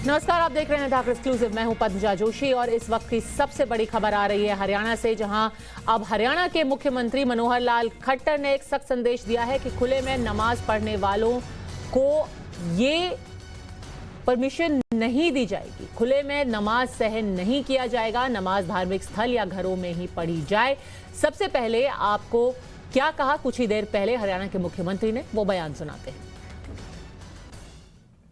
नमस्कार, आप देख रहे हैं ढाका एक्सक्लूसिव। मैं हूं पद्मजा जोशी और इस वक्त की सबसे बड़ी खबर आ रही है हरियाणा से, जहां अब हरियाणा के मुख्यमंत्री मनोहर लाल खट्टर ने एक सख्त संदेश दिया है कि खुले में नमाज पढ़ने वालों को ये परमिशन नहीं दी जाएगी। खुले में नमाज सहन नहीं किया जाएगा, नमाज धार्मिक स्थल या घरों में ही पढ़ी जाए। सबसे पहले आपको क्या कहा कुछ ही देर पहले हरियाणा के मुख्यमंत्री ने, वो बयान सुनाते हैं।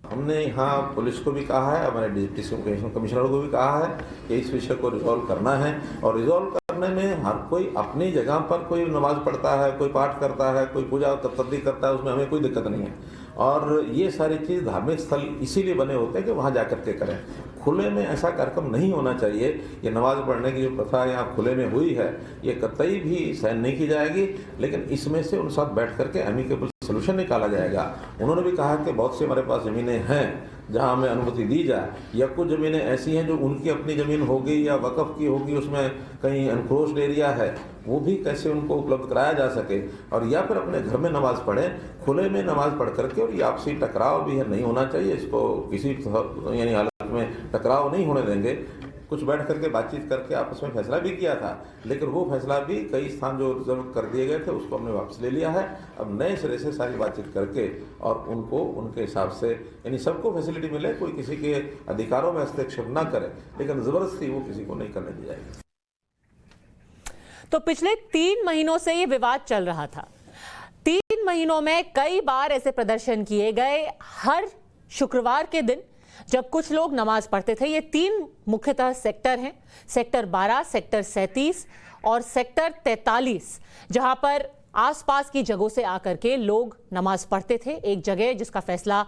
हमने यहाँ पुलिस को भी कहा है, हमारे डिप्टी कमिश्नर को भी कहा है कि इस विषय को रिजॉल्व करना है। और रिजॉल्व करने में हर कोई अपनी जगह पर कोई नमाज पढ़ता है, कोई पाठ करता है, कोई पूजा तब्दील करता है, उसमें हमें कोई दिक्कत नहीं है। और ये सारी चीज़ धार्मिक स्थल इसीलिए बने होते हैं कि वहाँ जा करके करें। खुले में ऐसा कार्यक्रम नहीं होना चाहिए। ये नमाज पढ़ने की जो प्रथा यहाँ खुले में हुई है, ये कतई भी सहन नहीं की जाएगी। लेकिन इसमें से उन साथ बैठ करके एमिकेबल सोल्यूशन निकाला जाएगा। उन्होंने भी कहा कि बहुत सी हमारे पास ज़मीनें हैं जहां हमें अनुमति दी जाए, या कुछ ज़मीनें ऐसी हैं जो उनकी अपनी ज़मीन होगी या वक़फ़ की होगी, उसमें कहीं एनक्रोच्ड एरिया है, वो भी कैसे उनको उपलब्ध कराया जा सके। और या फिर अपने घर में नमाज़ पढ़ें, खुले में नमाज़ पढ़ करके। और ये आपसी टकराव भी है, नहीं होना चाहिए। इसको किसी यानी हालत में टकराव नहीं होने देंगे। कुछ बैठ करके बातचीत करके आपस में फैसला भी किया था, लेकिन वो फैसला भी कई स्थान जो रिजर्व कर दिए गए थे उसको हमने वापस ले लिया है। अब नए सिरे से सारी बातचीत करके और उनको उनके हिसाब से, यानी सबको फैसिलिटी मिले, कोई किसी के अधिकारों में हस्तक्षेप ना करे, लेकिन जबरदस्ती वो किसी को नहीं करने दी जाएगी। तो पिछले 3 महीनों से ये विवाद चल रहा था। 3 महीनों में कई बार ऐसे प्रदर्शन किए गए। हर शुक्रवार के दिन जब कुछ लोग नमाज पढ़ते थे, ये 3 मुख्यतः सेक्टर हैं, सेक्टर 12, सेक्टर 37 और सेक्टर 43, जहां पर आसपास की जगहों से आकर के लोग नमाज पढ़ते थे। एक जगह जिसका फैसला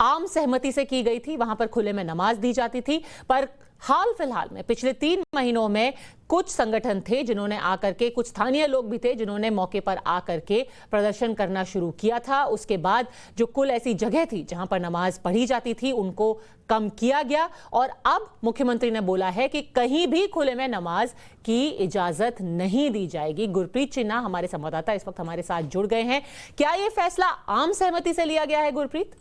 आम सहमति से की गई थी, वहां पर खुले में नमाज दी जाती थी। पर हाल फिलहाल में पिछले 3 महीनों में कुछ संगठन थे जिन्होंने आकर के, कुछ स्थानीय लोग भी थे जिन्होंने मौके पर आकर के प्रदर्शन करना शुरू किया था। उसके बाद जो कुल ऐसी जगह थी जहां पर नमाज पढ़ी जाती थी, उनको कम किया गया। और अब मुख्यमंत्री ने बोला है कि कहीं भी खुले में नमाज की इजाजत नहीं दी जाएगी। गुरप्रीत चिन्ना हमारे संवाददाता इस वक्त हमारे साथ जुड़ गए हैं। क्या यह फैसला आम सहमति से लिया गया है गुरप्रीत?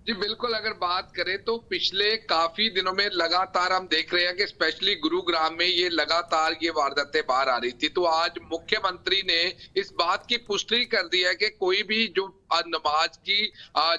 जी बिल्कुल, अगर बात करें तो पिछले काफी दिनों में लगातार हम देख रहे हैं कि स्पेशली गुरुग्राम में ये लगातार ये वारदातें बाहर आ रही थी। तो आज मुख्यमंत्री ने इस बात की पुष्टि कर दी है कि कोई भी जो नमाज की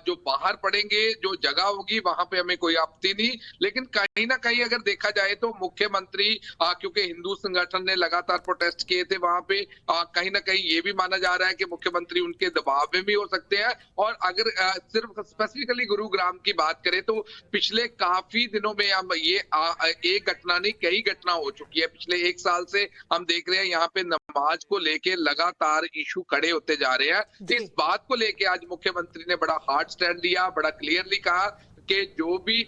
जो बाहर पढ़ेंगे, जो जगह होगी, वहां पे हमें कोई आपत्ति नहीं। लेकिन कहीं ना कहीं अगर देखा जाए तो मुख्यमंत्री, क्योंकि हिंदू संगठन ने लगातार प्रोटेस्ट किए थे वहां पे, कहीं ना कहीं ये भी माना जा रहा है कि मुख्यमंत्री उनके दबाव में भी हो सकते हैं। और अगर सिर्फ स्पेसिफिकली गुरुग्राम की बात करें तो पिछले काफी दिनों में हम ये एक घटना नहीं, कई घटना हो चुकी है। पिछले 1 साल से हम देख रहे हैं यहाँ पे नमाज को लेके लगातार इशू खड़े होते जा रहे हैं। इस बात को लेके आज मुख्यमंत्री ने बड़ा हार्ड स्टैंड लिया, बड़ा क्लियरली कहा कि जो भी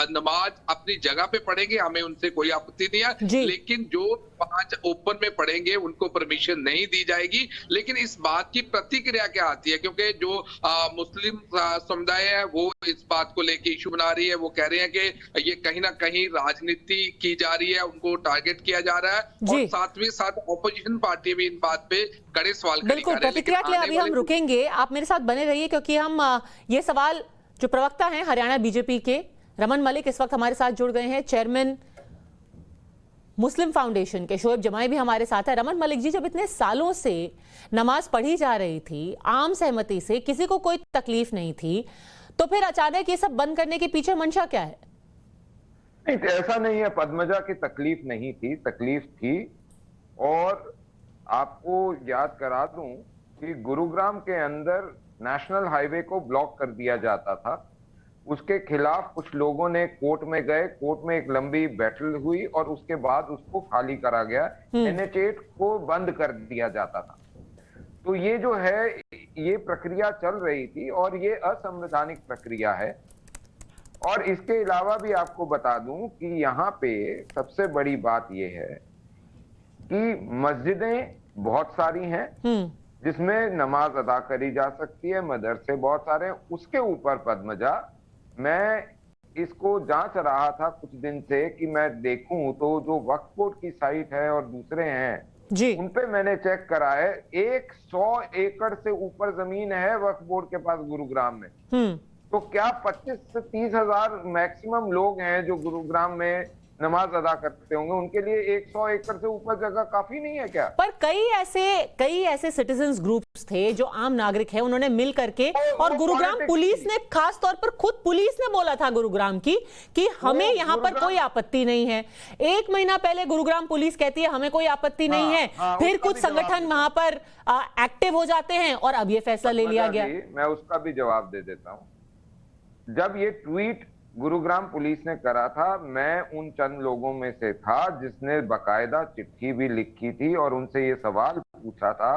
नमाज अपनी जगह पे पढ़ेंगे, हमें उनसे कोई आपत्ति नहीं है, लेकिन जो 5 ओपन में पढ़ेंगे उनको परमिशन नहीं दी जाएगी। लेकिन इस बात की प्रतिक्रिया क्या आती है, क्योंकि जो मुस्लिम समुदाय है वो इस बात को लेके इशू बना रही है। वो कह रहे हैं कि ये कहीं ना कहीं राजनीति की जा रही है, उनको टारगेट किया जा रहा है। और साथ में साथ ऑपोजिशन पार्टी भी इन बात पे कड़े सवाल खड़े कर रहे हैं। बिल्कुल, प्रतिक्रिया के लिए अभी हम रुकेंगे, आप मेरे साथ बने रहिए, क्योंकि हम ये सवाल जो प्रवक्ता हैं हरियाणा बीजेपी के रमन मलिक इस वक्त हमारे साथ जुड़ गए हैं, चेयरमैन मुस्लिम फाउंडेशन के शोएब जमाई भी हमारे साथ है। रमन मलिक जी, जब इतने सालों से नमाज पढ़ी जा रही थी आम सहमति से, किसी को कोई तकलीफ नहीं थी, तो फिर अचानक ये सब बंद करने के पीछे मंशा क्या है? नहीं, ऐसा नहीं है पद्मजा की तकलीफ नहीं थी, तकलीफ थी। और आपको याद करा दूं कि गुरुग्राम के अंदर नेशनल हाईवे को ब्लॉक कर दिया जाता था। उसके खिलाफ कुछ लोगों ने कोर्ट में गए, कोर्ट में एक लंबी बैटल हुई और उसके बाद उसको खाली करा गया। NH8 को बंद कर दिया जाता था। तो ये जो है, ये प्रक्रिया चल रही थी और ये असंवैधानिक प्रक्रिया है। और इसके अलावा भी आपको बता दूं कि यहाँ पे सबसे बड़ी बात यह है कि मस्जिदें बहुत सारी हैं जिसमें नमाज अदा करी जा सकती है, मदरसे बहुत सारे हैं। उसके ऊपर पद्मजा, मैं इसको जांच रहा था कुछ दिन से कि मैं देखूं तो जो वक्फ बोर्ड की साइट है और दूसरे हैं उन पे मैंने चेक करा है, 100 एकड़ से ऊपर जमीन है वक्फ बोर्ड के पास गुरुग्राम में। तो क्या 25 से 30 हजार मैक्सिमम लोग हैं जो गुरुग्राम में नमाज अदा करते होंगे, उनके लिए 100 एकड़ से ऊपर जगह काफी नहीं है क्या? पर कई ऐसे सिटीजन्स ग्रुप्स थे जो आम नागरिक हैं, उन्होंने मिल करके, और गुरुग्राम पुलिस ने, खास तौर पर खुद पुलिस ने बोला था गुरुग्राम की कि हमें यहाँ पर कोई आपत्ति नहीं है। 1 महीना पहले गुरुग्राम पुलिस कहती है हमें कोई आपत्ति नहीं है, फिर कुछ संगठन वहां पर एक्टिव हो जाते हैं और अब ये फैसला ले लिया गया। मैं उसका भी जवाब दे देता हूं। जब ये ट्वीट गुरुग्राम पुलिस ने करा था, मैं उन चंद लोगों में से था जिसने बकायदा चिट्ठी भी लिखी थी और उनसे ये सवाल पूछा था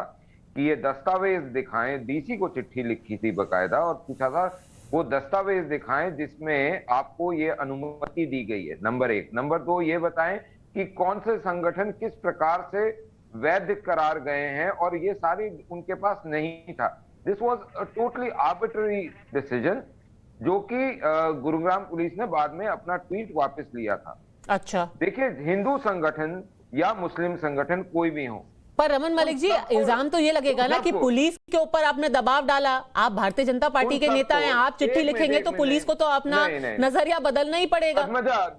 कि ये दस्तावेज दिखाएं। डीसी को चिट्ठी लिखी थी बकायदा और पूछा था वो दस्तावेज दिखाएं जिसमें आपको ये अनुमति दी गई है, नंबर 1। नंबर 2, ये बताएं कि कौन से संगठन किस प्रकार से वैध करार गए हैं, और ये सारी उनके पास नहीं था। This was a totally arbitrary decision, जो कि गुरुग्राम पुलिस ने बाद में अपना ट्वीट वापस लिया था। अच्छा, देखिए, हिंदू संगठन या मुस्लिम संगठन कोई भी हो, पर रमन मलिक जी, इल्जाम तो ये लगेगा ना कि पुलिस के ऊपर आपने दबाव डाला। आप भारतीय जनता पार्टी के नेता हैं, आप चिट्ठी लिखेंगे तो पुलिस को तो अपना नजरिया बदलना ही पड़ेगा।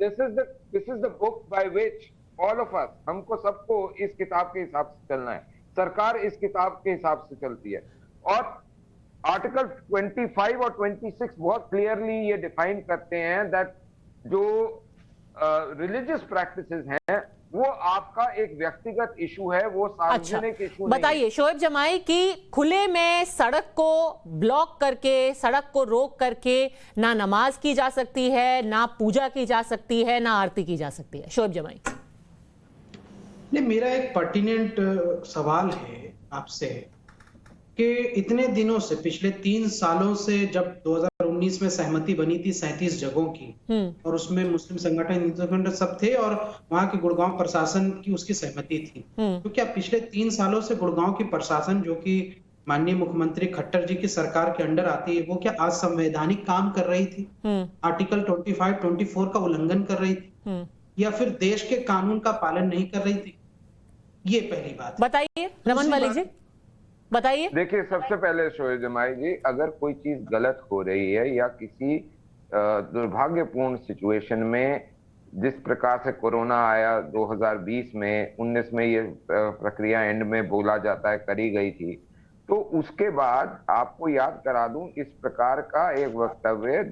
This is the book by which all of us, हमको सबको इस किताब के हिसाब से चलना है। सरकार इस किताब के हिसाब से चलती है, और आर्टिकल 25 और 26 बहुत क्लियरली ये डिफाइन करते हैं दैट जो रिलीजियस प्रैक्टिसेस हैं वो आपका एक व्यक्तिगत इशू है, वो सार्वजनिक इशू नहीं। बताइए शोएब जमाई कि खुले में सड़क को ब्लॉक करके, सड़क को रोक करके ना नमाज की जा सकती है, ना पूजा की जा सकती है, ना आरती की जा सकती है। शोएब जमाई, नहीं, मेरा एक पर्टिनेंट सवाल है आपसे कि इतने दिनों से, पिछले 3 सालों से, जब 2019 में सहमति बनी थी 37 जगहों की, और उसमें मुस्लिम संगठन, हिंदू संगठन सब थे, और वहां के गुड़गांव प्रशासन की उसकी सहमति थी, तो क्या पिछले 3 सालों से गुड़गांव की प्रशासन, जो कि माननीय मुख्यमंत्री खट्टर जी की सरकार के अंडर आती है, वो क्या असंवैधानिक काम कर रही थी? आर्टिकल 25, 24 का उल्लंघन कर रही थी, या फिर देश के कानून का पालन नहीं कर रही थी? ये पहली बात। बताइए रमन मलिक जी, बताइए। देखिए, सबसे पहले शोएब जमाई जी, अगर कोई चीज गलत हो रही है या किसी दुर्भाग्यपूर्ण सिचुएशन में, जिस प्रकार से कोरोना आया 2020 में, 19 में ये प्रक्रिया एंड में बोला जाता है करी गई थी, तो उसके बाद आपको याद करा दूं, इस प्रकार का एक वक्तव्य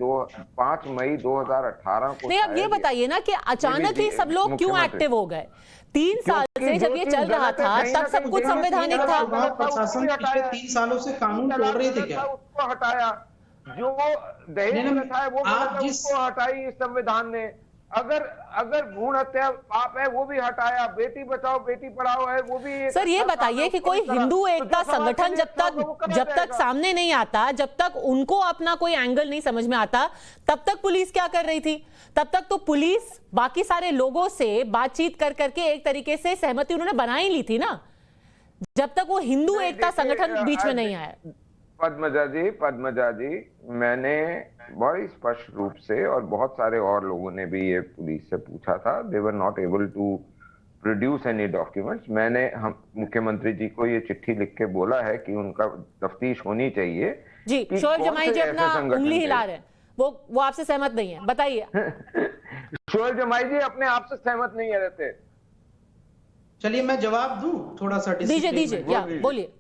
5 मई 2018 को। नहीं, अब ये बताइए ना कि अचानक ही सब लोग क्यों एक्टिव हो गए? 3 साल से जब ये चल रहा था तब सब कुछ संवैधानिक था। प्रशासन पिछले 3 सालों से कानून तोड़ रहे थे क्या? उसको हटाया, जो दहेज प्रथा है वो उसको हटाई इस संविधान ने। अगर भ्रूण हत्या पाप है वो भी हटाया, बेटी बचाओ बेटी पढ़ाओ है वो भी। सर ये बताइए कि कोई हिंदू एकता संगठन जब तक सामने नहीं आता, जब तक उनको अपना कोई एंगल नहीं समझ में आता, तब तक पुलिस क्या कर रही थी? तब तक तो पुलिस बाकी सारे लोगों से बातचीत कर करके एक तरीके से सहमति उन्होंने बना ही ली थी ना, जब तक वो हिंदू एकता संगठन बीच में नहीं आया। पद्मजा जी, मैंने बड़ी स्पष्ट रूप से, और बहुत सारे और लोगों ने भी ये पुलिस से पूछा था, they were not able to produce any documents. मैंने हम मुख्यमंत्री जी को ये चिट्ठी लिख के बोला है कि उनका तफ्तीश होनी चाहिए। जी, शोएब जमाई जी अपना उंगली हिला रहे हैं, वो आपसे सहमत नहीं है, बताइए। शोएब जमाई जी अपने आप से सहमत नहीं रहते। चलिए मैं जवाब दूं थोड़ा सा। दीजिए, बोलिए।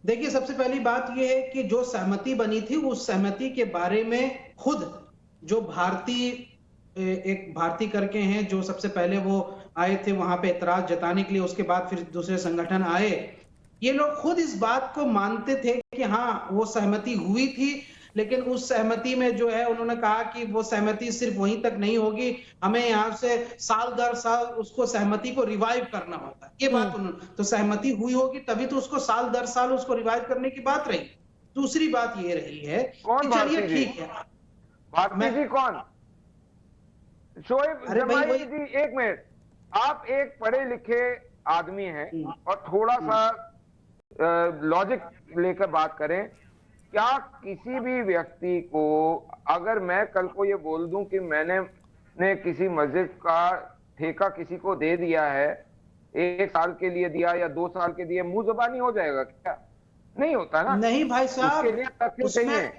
देखिए, सबसे पहली बात यह है कि जो सहमति बनी थी, उस सहमति के बारे में खुद जो एक भारती करके हैं, जो सबसे पहले वो आए थे वहां पे एतराज जताने के लिए, उसके बाद फिर दूसरे संगठन आए, ये लोग खुद इस बात को मानते थे कि हाँ वो सहमति हुई थी, लेकिन उस सहमति में जो है उन्होंने कहा कि वो सहमति सिर्फ वहीं तक नहीं होगी, हमें यहाँ से साल दर साल उसको सहमति को रिवाइव करना होता है। ये बात उन्होंने, तो सहमति हुई होगी तभी तो उसको साल दर साल उसको रिवाइव करने की बात रही। दूसरी बात ये रही है कि चलिए ठीक है, भारती जी कौन? शोएब जमाई जी, एक मिनट, आप एक पढ़े लिखे आदमी हैं और थोड़ा सा लॉजिक लेकर बात करें। क्या किसी भी व्यक्ति को, अगर मैं कल को ये बोल दूं कि मैंने किसी मस्जिद का ठेका किसी को दे दिया है, 1 साल के लिए दिया या 2 साल के लिए, मुंह ज़बानी हो जाएगा क्या? नहीं होता ना। नहीं भाई साहब, उसके लिए तथ्य चाहिए।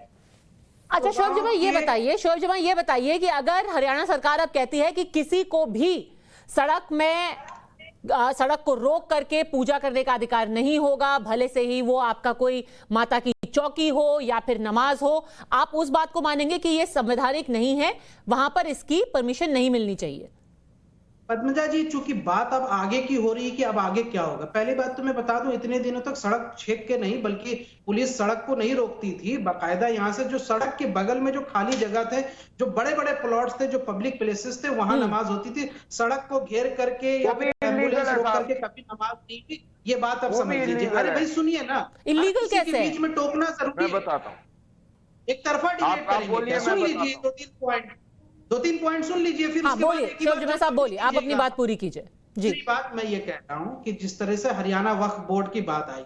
अच्छा शोएब जमाई ये बताइए कि अगर हरियाणा सरकार अब कहती है कि किसी को भी सड़क को रोक करके पूजा करने का अधिकार नहीं होगा, भले से ही वो आपका कोई माता की चौकी हो या फिर नमाज हो, आप उस बात को मानेंगे कि ये संवैधानिक नहीं है, वहां पर इसकी परमिशन नहीं मिलनी चाहिए? पद्मजा जी, चूंकि बात अब आगे की हो रही है कि अब आगे क्या होगा, पहली बात तो मैं बता दूं, इतने दिनों तक सड़क छेक के नहीं बल्कि पुलिस सड़क को नहीं रोकती थी, बाकायदा यहाँ से जो सड़क के बगल में जो खाली जगह थे, जो बड़े बड़े प्लॉट्स थे, जो पब्लिक प्लेसेस थे, वहां नमाज होती थी। सड़क को घेर करके या फिर एम्बुलेंस रोक करके कभी नमाज नहीं हुई, ये बात अब समझ लीजिए। अरे भाई सुनिए ना, इलीगल कैसे है? बीच में टोकना जरूरी है, मैं बताता हूँ, एक तरफा डिबेट करेंगे। सुन लीजिए दो तीन पॉइंट सुन लीजिए, फिर उसके बाद बोलिए शोएब जमाई साहब, बोलिए, आप अपनी बात पूरी कीजिए जी। बात मैं ये कह रहा हूँ कि जिस तरह से हरियाणा वक्फ बोर्ड की बात आई,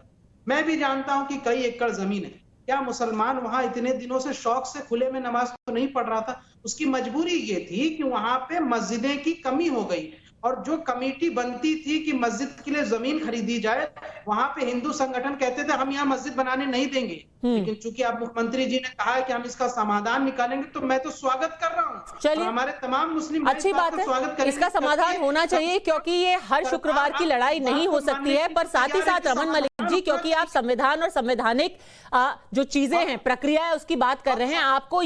मैं भी जानता हूँ कि कई एकड़ जमीन है, क्या मुसलमान वहां इतने दिनों से शौक से खुले में नमाज तो नहीं पढ़ रहा था? उसकी मजबूरी ये थी कि वहां पे मस्जिदें की कमी हो गई, और जो कमेटी बनती थी कि मस्जिद के लिए जमीन खरीदी जाए, वहां पे हिंदू संगठन कहते थे हम यहाँ मस्जिद बनाने नहीं देंगे। लेकिन चूंकि आप मुख्यमंत्री जी ने कहा है कि हम इसका समाधान निकालेंगे, तो मैं तो स्वागत कर रहा हूँ। चलिए, हमारे तमाम मुस्लिम अच्छी बात है, इसका समाधान होना चाहिए, क्योंकि ये हर शुक्रवार की लड़ाई नहीं हो सकती है। पर साथ ही साथ रमन मलिक जी, क्योंकि आप संविधान और संवैधानिक जो चीजें हैं, प्रक्रिया है, उसकी बात कर रहे हैं, आपको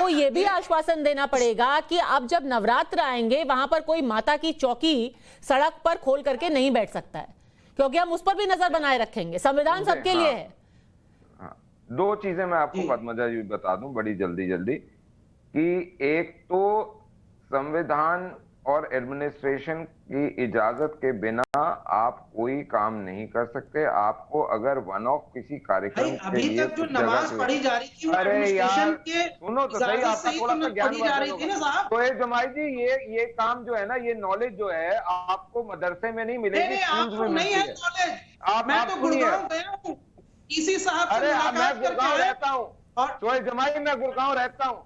ये भी आश्वासन देना पड़ेगा कि अब जब नवरात्र आएंगे, वहां पर कोई माता की चौकी सड़क पर खोल करके नहीं बैठ सकता है, क्योंकि हम उस पर भी नजर बनाए रखेंगे। संविधान सबके लिए है। दो चीजें मैं आपको पद्मजा जी बता दूं बड़ी जल्दी कि एक तो संविधान और एडमिनिस्ट्रेशन की इजाजत के बिना आप कोई काम नहीं कर सकते। आपको अगर वन ऑफ किसी कार्यक्रम के लिए जो नमाज पढ़ी जा रही थी, अरे यार सुनो तो सही, आपका थोड़ा सा ज्ञान तो जमाई जी, ये काम जो है ना, ये नॉलेज जो है आपको मदरसे में नहीं मिलेगी, आपको नहीं है नॉलेज। मैं तो गुड़गांव गया हूँ, इसी साहब अरे मैं गुड़गांव रहता हूँ, और जमाई मैं गुड़गांव रहता हूँ,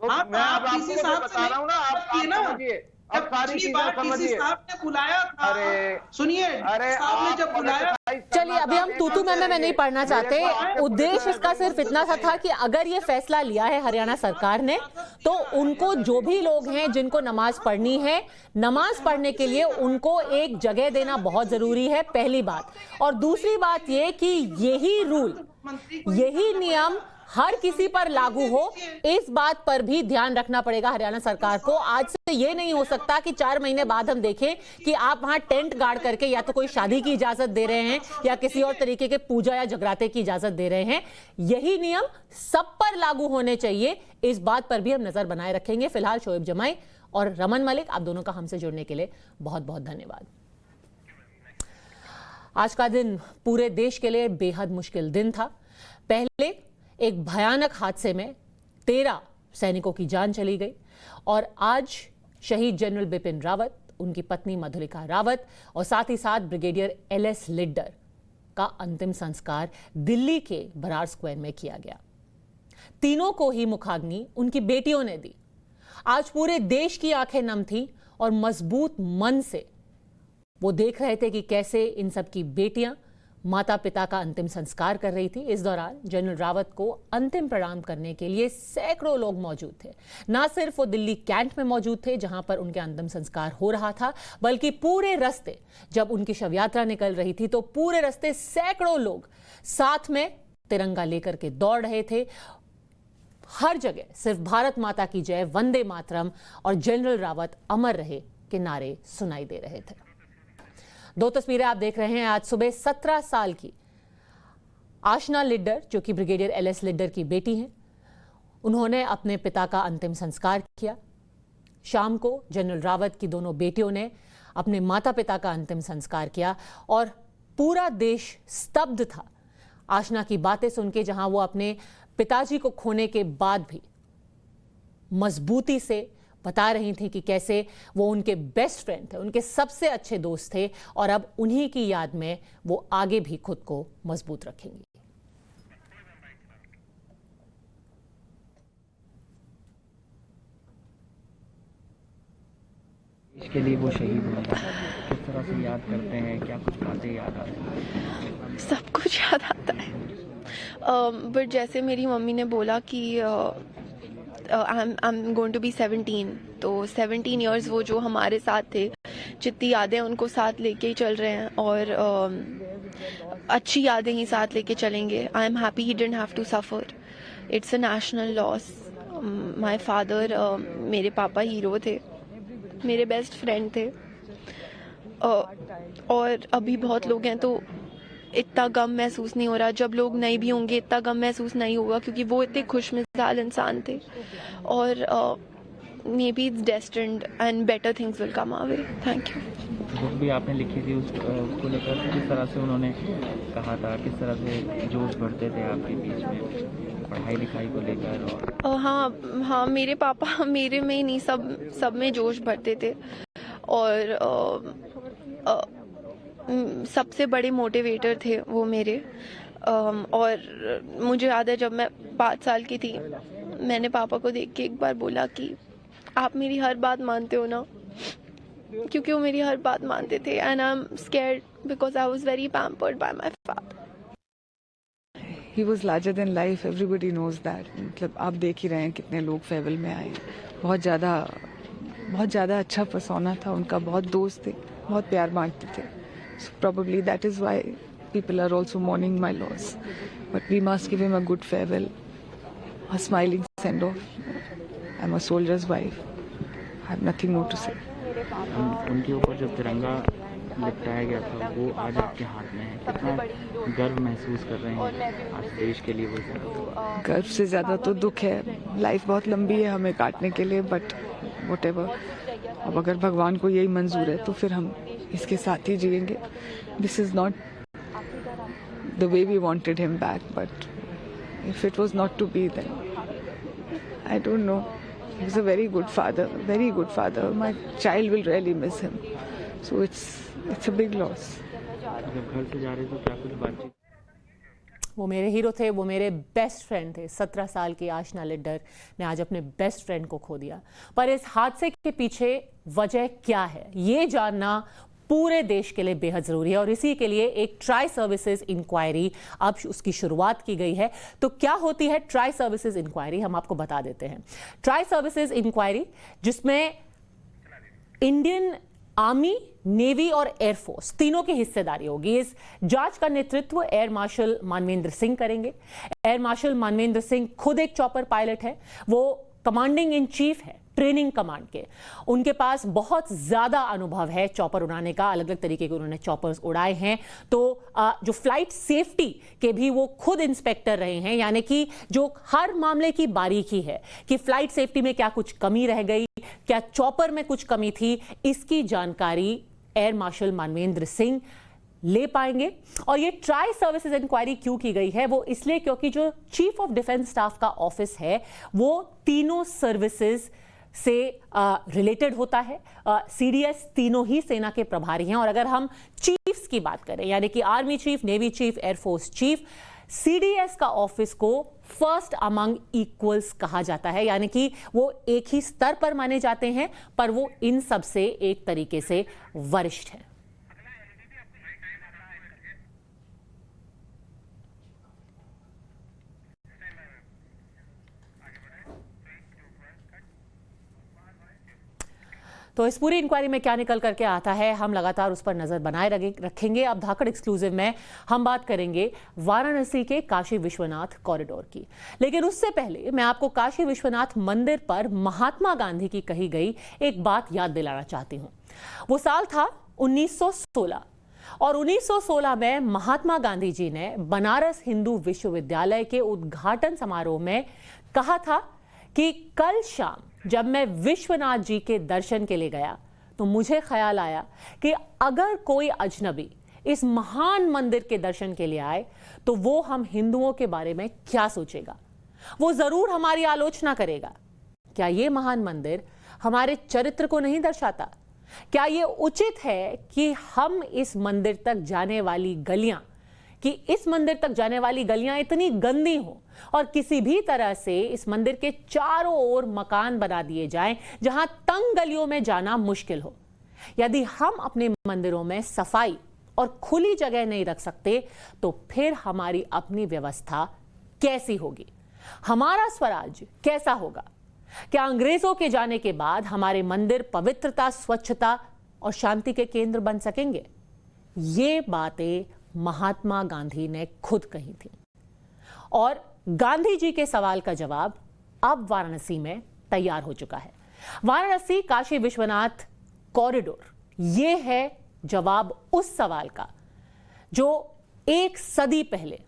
तो मैं आपको बता रहा हूँ ना, आप समझिए, अब सारी चीजें समझिए। ने बुलाया था, अरे सुनिए, अरे आपने जब बुलाया, चलिए अभी हम तूतू में नहीं पढ़ना चाहते। उद्देश्य इसका सिर्फ इतना सा था कि अगर ये फैसला लिया है हरियाणा सरकार ने, तो उनको जो भी लोग हैं जिनको नमाज पढ़नी है, नमाज पढ़ने के लिए उनको एक जगह देना बहुत जरूरी है, पहली बात। और दूसरी बात ये कि यही रूल, यही नियम हर किसी पर लागू हो, इस बात पर भी ध्यान रखना पड़ेगा हरियाणा सरकार को। आज से ये नहीं हो सकता कि 4 महीने बाद हम देखें कि आप वहां टेंट गाड़ करके या तो कोई शादी की इजाजत दे रहे हैं या किसी और तरीके के पूजा या जगराते की इजाजत दे रहे हैं। यही नियम सब पर लागू होने चाहिए, इस बात पर भी हम नजर बनाए रखेंगे। फिलहाल शोएब जमाई और रमन मलिक, आप दोनों का हमसे जुड़ने के लिए बहुत बहुत धन्यवाद। आज का दिन पूरे देश के लिए बेहद मुश्किल दिन था। पहले एक भयानक हादसे में 13 सैनिकों की जान चली गई, और आज शहीद जनरल बिपिन रावत, उनकी पत्नी मधुलिका रावत और साथ ही साथ ब्रिगेडियर LS लिड्डर का अंतिम संस्कार दिल्ली के बरार स्क्वायर में किया गया। तीनों को ही मुखाग्नि उनकी बेटियों ने दी। आज पूरे देश की आंखें नम थी और मजबूत मन से वो देख रहे थे कि कैसे इन सब की बेटियां माता पिता का अंतिम संस्कार कर रही थी। इस दौरान जनरल रावत को अंतिम प्रणाम करने के लिए सैकड़ों लोग मौजूद थे। ना सिर्फ वो दिल्ली कैंट में मौजूद थे जहां पर उनके अंतिम संस्कार हो रहा था, बल्कि पूरे रास्ते जब उनकी शव यात्रा निकल रही थी तो पूरे रास्ते सैकड़ों लोग साथ में तिरंगा लेकर के दौड़ रहे थे। हर जगह सिर्फ भारत माता की जय, वंदे मातरम और जनरल रावत अमर रहे के नारे सुनाई दे रहे थे। दो तस्वीरें आप देख रहे हैं। आज सुबह 17 साल की आशना लिड्डर, जो कि ब्रिगेडियर LS लिड्डर की बेटी हैं, उन्होंने अपने पिता का अंतिम संस्कार किया। शाम को जनरल रावत की दोनों बेटियों ने अपने माता पिता का अंतिम संस्कार किया और पूरा देश स्तब्ध था आशना की बातें सुन के, जहां वो अपने पिताजी को खोने के बाद भी मजबूती से बता रही थी कि कैसे वो उनके बेस्ट फ्रेंड थे, उनके सबसे अच्छे दोस्त थे, और अब उन्हीं की याद में वो आगे भी खुद को मजबूत रखेंगी। इसके लिए वो शहीद हुए, किस तरह से याद करते हैं, क्या कुछ बातें याद आती हैं? सब कुछ याद आता है। बट जैसे मेरी मम्मी ने बोला कि I am going to be 17, तो 17 इयर्स वो जो हमारे साथ थे, जितनी यादें उनको साथ लेके ही चल रहे हैं और अच्छी यादें ही साथ लेके चलेंगे. I am happy he didn't have to suffer. It's a national loss. My father, मेरे पापा हीरो थे, मेरे बेस्ट फ्रेंड थे, और अभी बहुत लोग हैं तो इतना गम महसूस नहीं हो रहा. जब लोग नहीं भी होंगे इतना गम महसूस नहीं होगा, क्योंकि वो इतने खुशमिजाज इंसान थे. और maybe it's destined and better things will come our way. Thank you. Book भी आपने लिखी थी उसको लेकर, किस तरह से उन्होंने कहा था, किस तरह से जोश भरते थे आपके बीच में पढ़ाई लिखाई को लेकर? और हाँ, मेरे पापा मेरे में ही नहीं, सब में जोश भरते थे. और सबसे बड़े मोटिवेटर थे वो मेरे. और मुझे याद है जब मैं 5 साल की थी, मैंने पापा को देख के एक बार बोला कि आप मेरी हर बात मानते हो ना, क्योंकि वो मेरी हर बात मानते थे. And I am scared because I was very pampered by my father. He was larger than life, everybody knows that. मतलब आप देख ही रहे हैं कितने लोग फेयरवेल में आए. बहुत ज़्यादा अच्छा पर्सोना था उनका. बहुत दोस्त थे, बहुत प्यार बांटते थे. So probably that is why people are also mourning my loss. But we must give him a good farewell, a smiling send-off. I'm a soldier's wife. I have nothing more to say. उनके ऊपर जब तिरंगा लिपटाया गया था, वो आज आपके हाथ में है. कितना गर्व महसूस कर रहे हैं आज देश के लिए? वो गर्व से ज़्यादा तो दुख है. लाइफ बहुत लंबी है हमें काटने के लिए, बट व्हाटएवर. अब अगर भगवान को यही मंजूर है तो फिर हम इसके साथ ही जिएंगे. This is not the way we wanted him back, but if it was not to be, then I don't know. He was a very good father. My child will really miss him. So it's a big loss. जब घर से जा रहे तो क्या कुछ बातचीत? वो मेरे हीरो थे, वो मेरे बेस्ट फ्रेंड थे. 17 साल की आशना लिड्डर ने आज अपने बेस्ट फ्रेंड को खो दिया. पर इस हादसे के पीछे वजह क्या है, ये जानना पूरे देश के लिए बेहद जरूरी है. और इसी के लिए एक ट्राई सर्विसेज इंक्वायरी अब उसकी शुरुआत की गई है. तो क्या होती है ट्राई सर्विसेज इंक्वायरी, हम आपको बता देते हैं. ट्राई सर्विसेज इंक्वायरी, जिसमें इंडियन आर्मी, नेवी और एयरफोर्स तीनों की हिस्सेदारी होगी. इस जांच का नेतृत्व एयर मार्शल मानवेंद्र सिंह करेंगे. एयर मार्शल मानवेंद्र सिंह खुद एक चॉपर पायलट है. वो कमांडिंग इन चीफ है ट्रेनिंग कमांड के. उनके पास बहुत ज़्यादा अनुभव है चॉपर उड़ाने का. अलग अलग तरीके के उन्होंने चॉपर्स उड़ाए हैं. तो जो फ्लाइट सेफ्टी के भी वो खुद इंस्पेक्टर रहे हैं. यानी कि जो हर मामले की बारीकी है कि फ्लाइट सेफ्टी में क्या कुछ कमी रह गई, क्या चॉपर में कुछ कमी थी, इसकी जानकारी एयर मार्शल मानवेंद्र सिंह ले पाएंगे. और ये ट्राई सर्विसेज इंक्वायरी क्यों की गई है, वो इसलिए क्योंकि जो चीफ ऑफ डिफेंस स्टाफ का ऑफिस है वो तीनों सर्विसेज से रिलेटेड होता है. सीडीएस तीनों ही सेना के प्रभारी हैं. और अगर हम चीफ्स की बात करें, यानी कि army chief, navy chief, air force chief, CDS का ऑफिस को फर्स्ट अमंग इक्वल्स कहा जाता है. यानी कि वो एक ही स्तर पर माने जाते हैं, पर वो इन सब से एक तरीके से वरिष्ठ है. तो इस पूरी इंक्वायरी में क्या निकल करके आता है, हम लगातार उस पर नजर बनाए रखेंगे. अब धाकड़ एक्सक्लूसिव में हम बात करेंगे वाराणसी के काशी विश्वनाथ कॉरिडोर की. लेकिन उससे पहले मैं आपको काशी विश्वनाथ मंदिर पर महात्मा गांधी की कही गई एक बात याद दिलाना चाहती हूं. वो साल था 1916 और 1916 में महात्मा गांधी जी ने बनारस हिंदू विश्वविद्यालय के उद्घाटन समारोह में कहा था कि कल शाम जब मैं विश्वनाथ जी के दर्शन के लिए गया तो मुझे ख्याल आया कि अगर कोई अजनबी इस महान मंदिर के दर्शन के लिए आए तो वो हम हिंदुओं के बारे में क्या सोचेगा. वो जरूर हमारी आलोचना करेगा. क्या ये महान मंदिर हमारे चरित्र को नहीं दर्शाता? क्या ये उचित है कि हम इस मंदिर तक जाने वाली गलियां इतनी गंदी हो और किसी भी तरह से इस मंदिर के चारों ओर मकान बना दिए जाएं जहां तंग गलियों में जाना मुश्किल हो? यदि हम अपने मंदिरों में सफाई और खुली जगह नहीं रख सकते तो फिर हमारी अपनी व्यवस्था कैसी होगी? हमारा स्वराज कैसा होगा? क्या अंग्रेजों के जाने के बाद हमारे मंदिर पवित्रता, स्वच्छता और शांति के केंद्र बन सकेंगे? ये बातें महात्मा गांधी ने खुद कही थी और गांधी जी के सवाल का जवाब अब वाराणसी में तैयार हो चुका है। वाराणसी काशी विश्वनाथ कॉरिडोर, ये है जवाब उस सवाल का जो 1 सदी पहले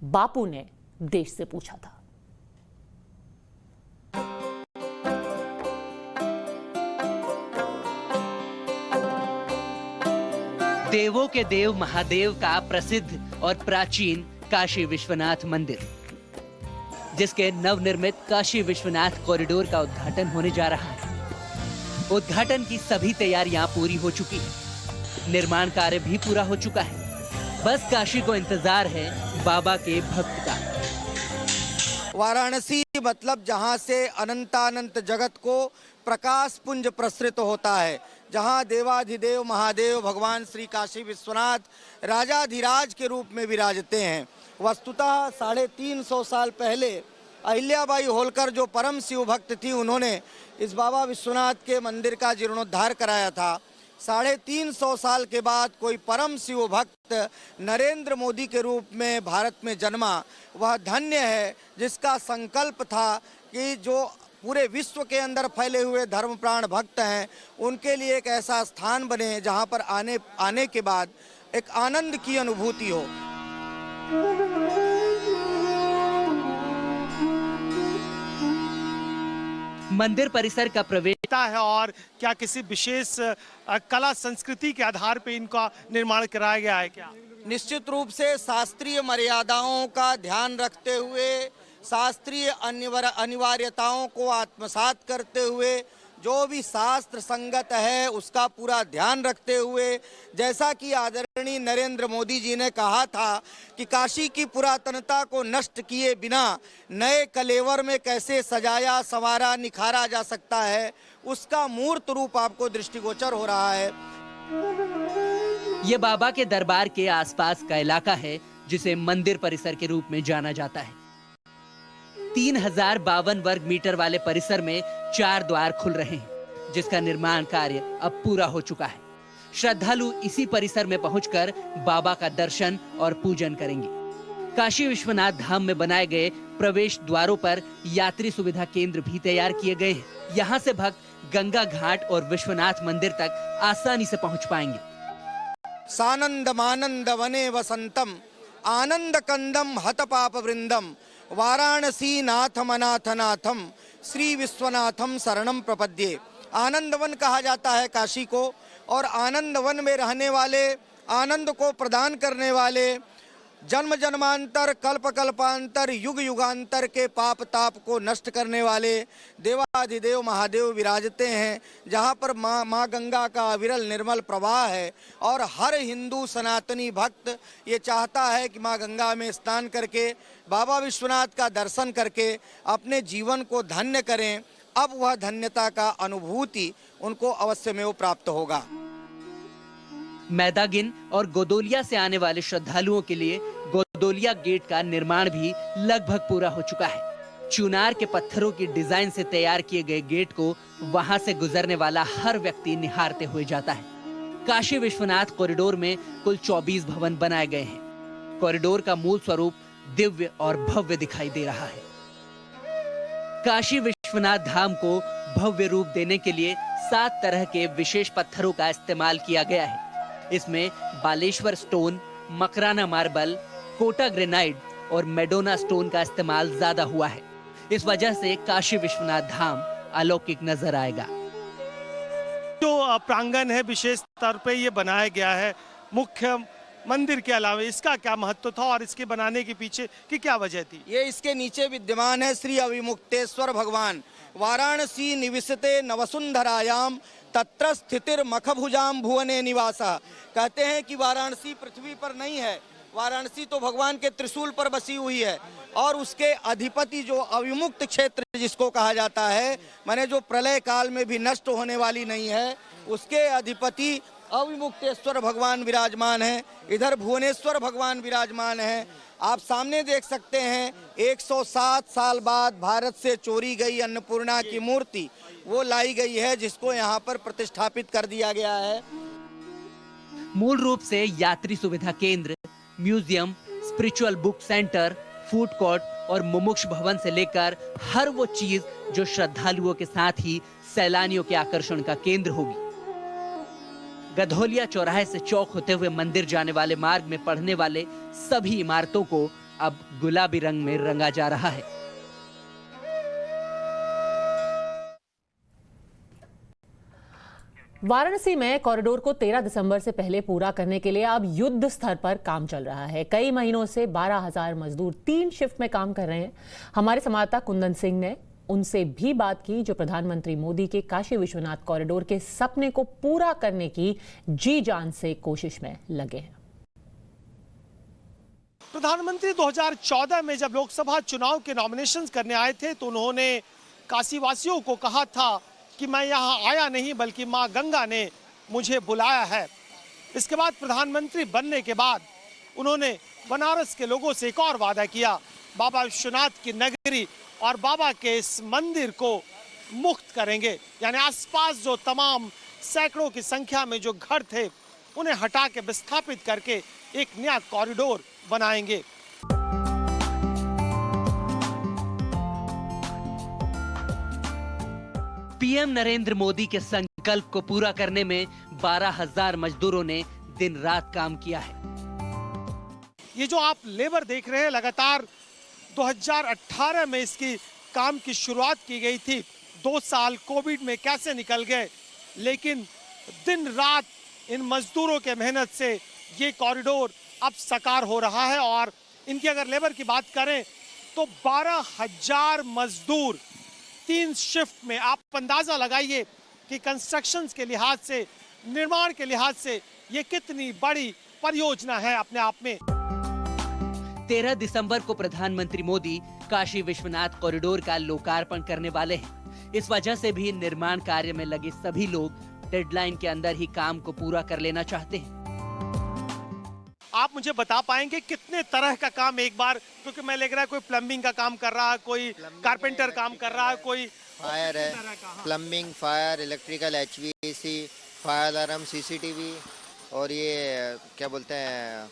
बापू ने देश से पूछा था। देवों के देव महादेव का प्रसिद्ध और प्राचीन काशी विश्वनाथ मंदिर, जिसके नवनिर्मित काशी विश्वनाथ कॉरिडोर का उद्घाटन होने जा रहा है। उद्घाटन की सभी तैयारियां पूरी हो चुकी है, निर्माण कार्य भी पूरा हो चुका है। बस काशी को इंतजार है बाबा के भक्त का। वाराणसी मतलब जहां से अनंतानंत जगत को प्रकाश पुंज प्रसृत होता है, जहां देवाधिदेव महादेव भगवान श्री काशी विश्वनाथ राजाधिराज के रूप में विराजते हैं। वस्तुतः 350 साल पहले अहिल्याबाई होलकर जो परम शिव भक्त थी, उन्होंने इस बाबा विश्वनाथ के मंदिर का जीर्णोद्धार कराया था। 350 साल के बाद कोई परम शिव भक्त नरेंद्र मोदी के रूप में भारत में जन्मा। वह धन्य है जिसका संकल्प था कि जो पूरे विश्व के अंदर फैले हुए धर्मप्राण भक्त हैं, उनके लिए एक ऐसा स्थान बने जहां पर आने के बाद एक आनंद की अनुभूति हो। मंदिर परिसर का प्रवेश है और क्या किसी विशेष कला संस्कृति के आधार पर इनका निर्माण कराया गया है क्या? निश्चित रूप से शास्त्रीय मर्यादाओं का ध्यान रखते हुए, शास्त्रीय अनिवार्यताओं को आत्मसात करते हुए, जो भी शास्त्र संगत है उसका पूरा ध्यान रखते हुए, जैसा कि आदरणीय नरेंद्र मोदी जी ने कहा था कि काशी की पुरातनता को नष्ट किए बिना नए कलेवर में कैसे सजाया संवारा निखारा जा सकता है, उसका मूर्त रूप आपको दृष्टिगोचर हो रहा है। ये बाबा के दरबार के आसपास का इलाका है जिसे मंदिर परिसर के रूप में जाना जाता है। 3052 वर्ग मीटर वाले परिसर में 4 द्वार खुल रहे हैं, जिसका निर्माण कार्य अब पूरा हो चुका है। श्रद्धालु इसी परिसर में पहुंचकर बाबा का दर्शन और पूजन करेंगे। काशी विश्वनाथ धाम में बनाए गए प्रवेश द्वारों पर यात्री सुविधा केंद्र भी तैयार किए गए हैं। यहाँ से भक्त गंगा घाट और विश्वनाथ मंदिर तक आसानी से पहुँच पाएंगे। सानंदमानंद वने वसंतम आनंद कंदम हत पाप वृंदम वाराणसी नाथम अनाथनाथम श्री विश्वनाथम शरणम प्रपद्ये। आनंदवन कहा जाता है काशी को, और आनंदवन में रहने वाले, आनंद को प्रदान करने वाले, जन्म जन्मांतर कल्प कल्पांतर युग युगांतर के पाप ताप को नष्ट करने वाले देवाधिदेव महादेव विराजते हैं, जहाँ पर माँ गंगा का अविरल निर्मल प्रवाह है। और हर हिंदू सनातनी भक्त ये चाहता है कि माँ गंगा में स्नान करके बाबा विश्वनाथ का दर्शन करके अपने जीवन को धन्य करें। अब वह धन्यता का अनुभूति उनको अवश्य में वो प्राप्त होगा। मैदागिन और गोदोलिया से आने वाले श्रद्धालुओं के लिए गोदोलिया गेट का निर्माण भी लगभग पूरा हो चुका है। चुनार के पत्थरों की डिजाइन से तैयार किए गए गेट को वहां से गुजरने वाला हर व्यक्ति निहारते हुए जाता है। काशी विश्वनाथ कॉरिडोर में कुल 24 भवन बनाए गए हैं। कॉरिडोर का मूल स्वरूप दिव्य और भव्य दिखाई दे रहा है। काशी विश्वनाथ धाम को भव्य रूप देने के लिए 7 तरह के विशेष पत्थरों का इस्तेमाल किया गया है। इसमें Baleshwar stone, Makrana marble, Kota granite और मेडोना स्टोन का इस्तेमाल ज्यादा हुआ है। इस वजह से काशी विश्वनाथ धाम अलौकिक नजर आएगा। जो प्रांगण है विशेष तौर पे ये बनाया गया है मुख्य मंदिर के अलावा, इसका क्या महत्व था और इसके बनाने के पीछे की क्या वजह थी? ये इसके नीचे विद्यमान है श्री अविमुक्तेश्वर भगवान। वाराणसी निविशते नवसुंधरायाम तत्र स्थितिर मखभुजाम भुवने निवासा। कहते हैं कि वाराणसी पृथ्वी पर नहीं है, वाराणसी तो भगवान के त्रिशूल पर बसी हुई है। और उसके अधिपति जो अविमुक्त क्षेत्र जिसको कहा जाता है, माने जो प्रलय काल में भी नष्ट होने वाली नहीं है, उसके अधिपति अविमुक्तेश्वर भगवान विराजमान है, इधर भुवनेश्वर भगवान विराजमान है। आप सामने देख सकते हैं 107 साल बाद भारत से चोरी गई अन्नपूर्णा की मूर्ति वो लाई गई है, जिसको यहाँ पर प्रतिष्ठापित कर दिया गया है। मूल रूप से यात्री सुविधा केंद्र, museum, spiritual book centre, food court और मुमुक्ष भवन से लेकर हर वो चीज जो श्रद्धालुओं के साथ ही सैलानियों के आकर्षण का केंद्र होगी। गधौलिया चौराहे से चौक होते हुए मंदिर जाने वाले मार्ग में पड़ने वाले सभी इमारतों को अब गुलाबी रंग में रंगा जा रहा है। वाराणसी में कॉरिडोर को 13 दिसंबर से पहले पूरा करने के लिए अब युद्ध स्तर पर काम चल रहा है। कई महीनों से 12,000 मजदूर 3 शिफ्ट में काम कर रहे हैं। हमारे संवाददाता कुंदन सिंह ने उनसे भी बात की जो प्रधानमंत्री मोदी के काशी विश्वनाथ कॉरिडोर के सपने को पूरा करने की जी जान से कोशिश में लगे हैं। प्रधानमंत्री 2014 में जब लोकसभा चुनाव के नॉमिनेशंस करने आए थे तो उन्होंने काशी वासियों को कहा था कि मैं यहाँ आया नहीं बल्कि माँ गंगा ने मुझे बुलाया है। इसके बाद प्रधानमंत्री बनने के बाद उन्होंने बनारस के लोगों से एक और वादा किया, बाबा विश्वनाथ की नगरी और बाबा के इस मंदिर को मुक्त करेंगे, यानी आसपास जो तमाम सैकड़ों की संख्या में जो घर थे उन्हें हटा के विस्थापित करके एक नया कॉरिडोर बनाएंगे। पीएम नरेंद्र मोदी के संकल्प को पूरा करने में 12,000 मजदूरों ने दिन रात काम किया है। ये जो आप लेबर देख रहे हैं, लगातार 2018 में इसकी काम की शुरुआत की गई थी। 2 साल कोविड में कैसे निकल गए, लेकिन दिन रात इन मजदूरों के मेहनत से ये कॉरिडोर अब साकार हो रहा है। और इनकी अगर लेबर की बात करें तो 12,000 मजदूर 3 शिफ्ट में, आप अंदाजा लगाइए कि कंस्ट्रक्शन के लिहाज से, निर्माण के लिहाज से ये कितनी बड़ी परियोजना है अपने आप में। 13 दिसंबर को प्रधानमंत्री मोदी काशी विश्वनाथ कॉरिडोर का लोकार्पण करने वाले हैं। इस वजह से भी निर्माण कार्य में लगे सभी लोग डेडलाइन के अंदर ही काम को पूरा कर लेना चाहते हैं। आप मुझे बता पाएंगे कितने तरह का काम एक बार, क्योंकि मैं लग रहा है कोई प्लम्बिंग का काम कर रहा है, कोई कारपेंटर काम कर रहा है, कोई फायर है, plumbing, fire, electrical, HVAC, fire alarm, CCTV और ये क्या बोलते हैं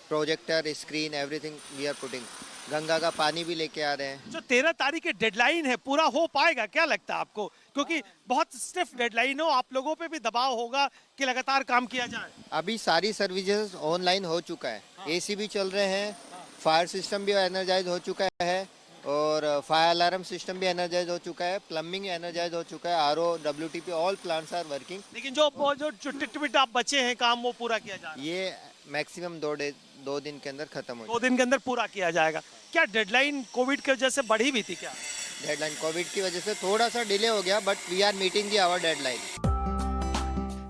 projector, screen, everything we are putting. Ganga का पानी भी लेके आ रहे हैं। जो 13 तारीख की डेडलाइन है, पूरा हो पाएगा क्या लगता है आपको? क्योंकि बहुत स्टिफ डेडलाइन हो, आप लोगों पे भी दबाव होगा कि लगातार काम किया जाए। अभी सारी सर्विसेज ऑनलाइन हो चुका है। AC भी चल रहे हैं, फायर सिस्टम भी एनर्जाइज हो चुका है और फायर अलार्म सिस्टम भी एनर्जाइज हो चुका है, प्लम्बिंग एनर्जाइज हो चुका है, RO, WTP all plants are working. लेकिन जो टिट आप बचे हैं काम, वो पूरा किया जाए। ये मैक्सिमम 2 दिन के अंदर खत्म हो 2 दिन के अंदर पूरा किया जाएगा। क्या डेडलाइन कोविड की वजह से बढ़ी भी थी क्या? डेडलाइन कोविड की वजह से थोड़ा सा डिले हो गया, but we are meeting the our deadline.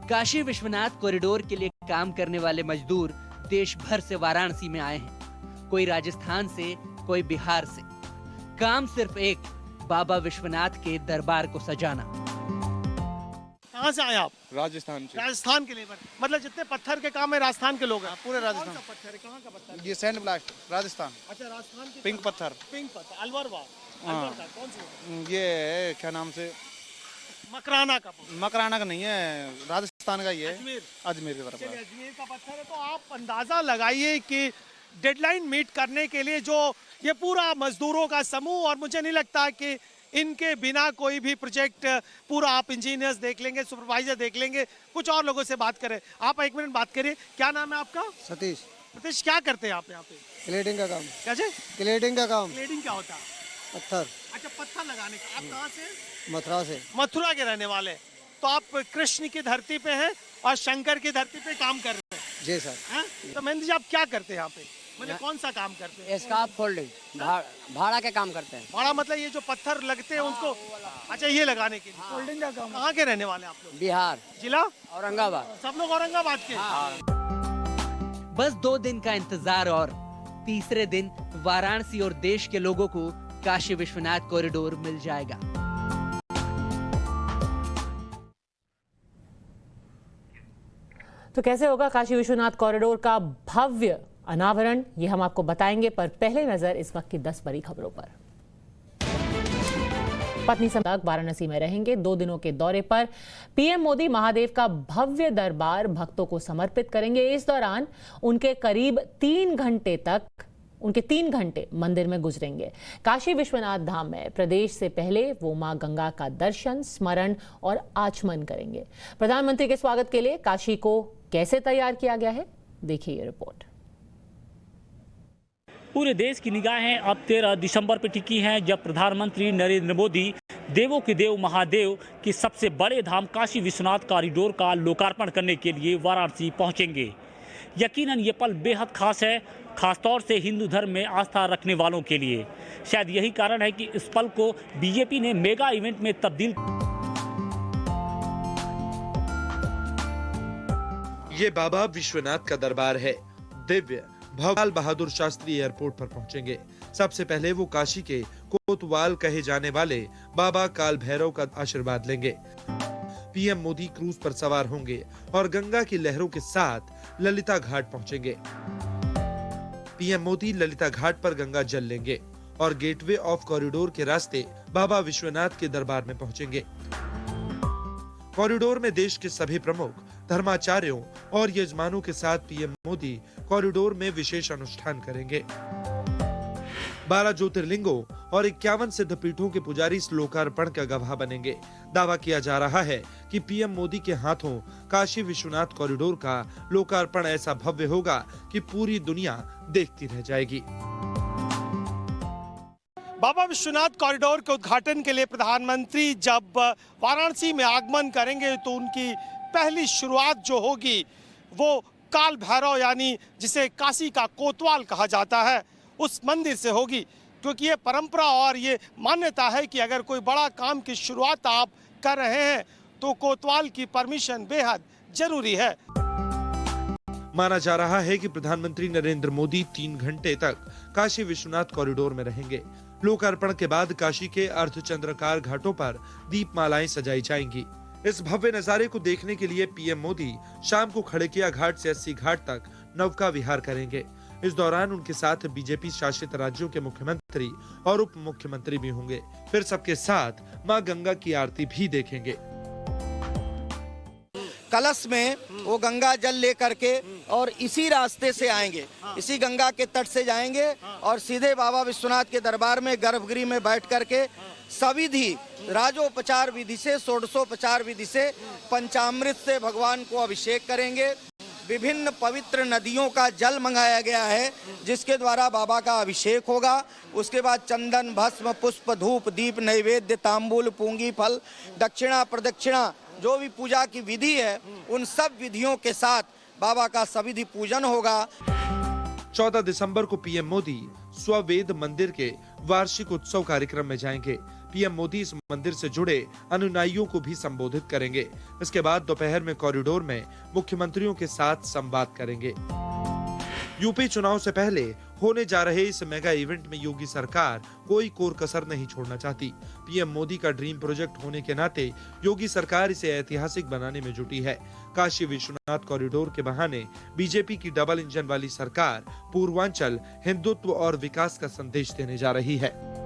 Kashi Vishwanath corridor के लिए काम करने वाले मजदूर देश भर से वाराणसी में आए हैं। कोई राजस्थान से, कोई बिहार से। काम सिर्फ एक, बाबा विश्वनाथ के दरबार को सजाना। कहाँ से आए आप? राजस्थान से। राजस्थान के लेबर, मतलब जितने पत्थर के काम है राजस्थान के लोग हैं। पूरे राजस्थान। कौन सा पत्थर है, कहाँ का पत्थर है? ये सैंड ब्लास्ट राजस्थान। अच्छा, राजस्थान की पिंक पत्थर। पिंक पत्थर, अलवर वाह। हाँ। कौन सी? ये क्या नाम से, मकराना का। मकराना का नहीं है, राजस्थान का ही है। अजमेर की तरफ। अजमेर का पत्थर है। तो आप अंदाजा लगाइए कि डेडलाइन मीट करने के लिए जो ये पूरा मजदूरों का समूह, और मुझे नहीं लगता कि इनके बिना कोई भी प्रोजेक्ट पूरा, आप इंजीनियर्स देख लेंगे, सुपरवाइजर देख लेंगे, कुछ और लोगों से बात करें। आप 1 मिनट बात करिए। क्या नाम है आपका? सतीश। सतीश, क्या करते हैं आप यहाँ पे? क्लेडिंग का काम। कैसे? क्लेडिंग का काम। क्लेडिंग क्या होता है? पत्थर। अच्छा, पत्थर लगाने का। आप कहाँ से? मथुरा से। मथुरा के रहने वाले। तो आप कृष्ण की धरती पे हैं और शंकर की धरती पे काम कर रहे हैं। जी सर। तो महेंद्र जी, आप क्या करते हैं यहाँ पे? मतलब कौन सा काम करते हैं? स्कार्फ फोल्डिंग, भाड़ा के काम करते हैं। भाड़ा मतलब ये जो पत्थर लगते हैं उनको, अच्छा, ये लगाने के लिए फोल्डिंग का काम। कहाँ के रहने वाले आप लोग? बिहार। जिला? औरंगाबाद। सब लोग औरंगाबाद के। बस 2 दिन का इंतजार और तीसरे दिन वाराणसी और देश के लोगों को काशी विश्वनाथ कॉरिडोर मिल जाएगा। तो कैसे होगा काशी विश्वनाथ कॉरिडोर का भव्य अनावरण, ये हम आपको बताएंगे, पर पहले नजर इस वक्त की 10 बड़ी खबरों पर। पत्नी समेत वाराणसी में रहेंगे। 2 दिनों के दौरे पर पीएम मोदी महादेव का भव्य दरबार भक्तों को समर्पित करेंगे। इस दौरान उनके करीब 3 घंटे मंदिर में गुजरेंगे। काशी विश्वनाथ धाम में प्रदेश से पहले वो मां गंगा का दर्शन, स्मरण और आचमन करेंगे। प्रधानमंत्री के स्वागत के लिए काशी को कैसे तैयार किया गया है, देखिए ये रिपोर्ट। पूरे देश की निगाहें अब 13 दिसंबर पर टिकी हैं, जब प्रधानमंत्री नरेंद्र मोदी देवों के देव महादेव के सबसे बड़े धाम काशी विश्वनाथ कॉरिडोर का लोकार्पण करने के लिए वाराणसी पहुंचेंगे। यकीनन ये पल बेहद खास है, खासतौर से हिंदू धर्म में आस्था रखने वालों के लिए। शायद यही कारण है कि इस पल को बीजेपी ने मेगा इवेंट में तब्दील। ये बाबा विश्वनाथ का दरबार है। दिव्य लाल बहादुर शास्त्री एयरपोर्ट पर पहुंचेंगे। सबसे पहले वो काशी के कोतवाल कहे जाने वाले बाबा काल भैरव का आशीर्वाद लेंगे। पीएम मोदी क्रूज पर सवार होंगे और गंगा की लहरों के साथ ललिता घाट पहुंचेंगे। पीएम मोदी ललिता घाट पर गंगा जल लेंगे और गेटवे ऑफ कॉरिडोर के रास्ते बाबा विश्वनाथ के दरबार में पहुंचेंगे। कॉरिडोर में देश के सभी प्रमुख धर्माचार्यों और यजमानों के साथ पीएम मोदी कॉरिडोर में विशेष अनुष्ठान करेंगे। 12 ज्योतिर्लिंगों और 51 सिद्धपीठों के पुजारी इस लोकार्पण का गवाह बनेंगे। दावा किया जा रहा है कि पीएम मोदी के हाथों काशी विश्वनाथ कॉरिडोर का लोकार्पण ऐसा भव्य होगा कि पूरी दुनिया देखती रह जाएगी। बाबा विश्वनाथ कॉरिडोर के उद्घाटन के लिए प्रधानमंत्री जब वाराणसी में आगमन करेंगे तो उनकी पहली शुरुआत जो होगी वो काल भैरव, यानी जिसे काशी का कोतवाल कहा जाता है, उस मंदिर से होगी। क्योंकि ये परंपरा और ये मान्यता है कि अगर कोई बड़ा काम की शुरुआत आप कर रहे हैं तो कोतवाल की परमिशन बेहद जरूरी है। माना जा रहा है कि प्रधानमंत्री नरेंद्र मोदी 3 घंटे तक काशी विश्वनाथ कॉरिडोर में रहेंगे। लोकार्पण के बाद काशी के अर्धचंद्राकार घाटों पर दीपमालाएं सजाई जाएंगी। इस भव्य नजारे को देखने के लिए पीएम मोदी शाम को खड़किया घाट से 80 घाट तक नौका विहार करेंगे। इस दौरान उनके साथ बीजेपी शासित राज्यों के मुख्यमंत्री और उप मुख्यमंत्री भी होंगे। फिर सबके साथ मां गंगा की आरती भी देखेंगे। कलश में वो गंगा जल लेकर के और इसी रास्ते से आएंगे, इसी गंगा के तट से जाएंगे और सीधे बाबा विश्वनाथ के दरबार में गर्भगृह में बैठ करके सविधि राजोपचार विधि से, षोडशोपचार विधि से, पंचामृत से भगवान को अभिषेक करेंगे। विभिन्न पवित्र नदियों का जल मंगाया गया है जिसके द्वारा बाबा का अभिषेक होगा। उसके बाद चंदन, भस्म, पुष्प, धूप, दीप, नैवेद्य, तांबूल, पूंगी फल, दक्षिणा, प्रदक्षिणा, जो भी पूजा की विधि है उन सब विधियों के साथ बाबा का सविधि पूजन होगा। 14 दिसंबर को पीएम मोदी स्ववेद मंदिर के वार्षिक उत्सव कार्यक्रम में जाएंगे। पीएम मोदी इस मंदिर से जुड़े अनुयायियों को भी संबोधित करेंगे। इसके बाद दोपहर में कॉरिडोर में मुख्यमंत्रियों के साथ संवाद करेंगे। यूपी चुनाव से पहले होने जा रहे इस मेगा इवेंट में योगी सरकार कोई कोर कसर नहीं छोड़ना चाहती। पीएम मोदी का ड्रीम प्रोजेक्ट होने के नाते योगी सरकार इसे ऐतिहासिक बनाने में जुटी है। काशी विश्वनाथ कॉरिडोर के बहाने बीजेपी की डबल इंजन वाली सरकार पूर्वांचल, हिंदुत्व और विकास का संदेश देने जा रही है।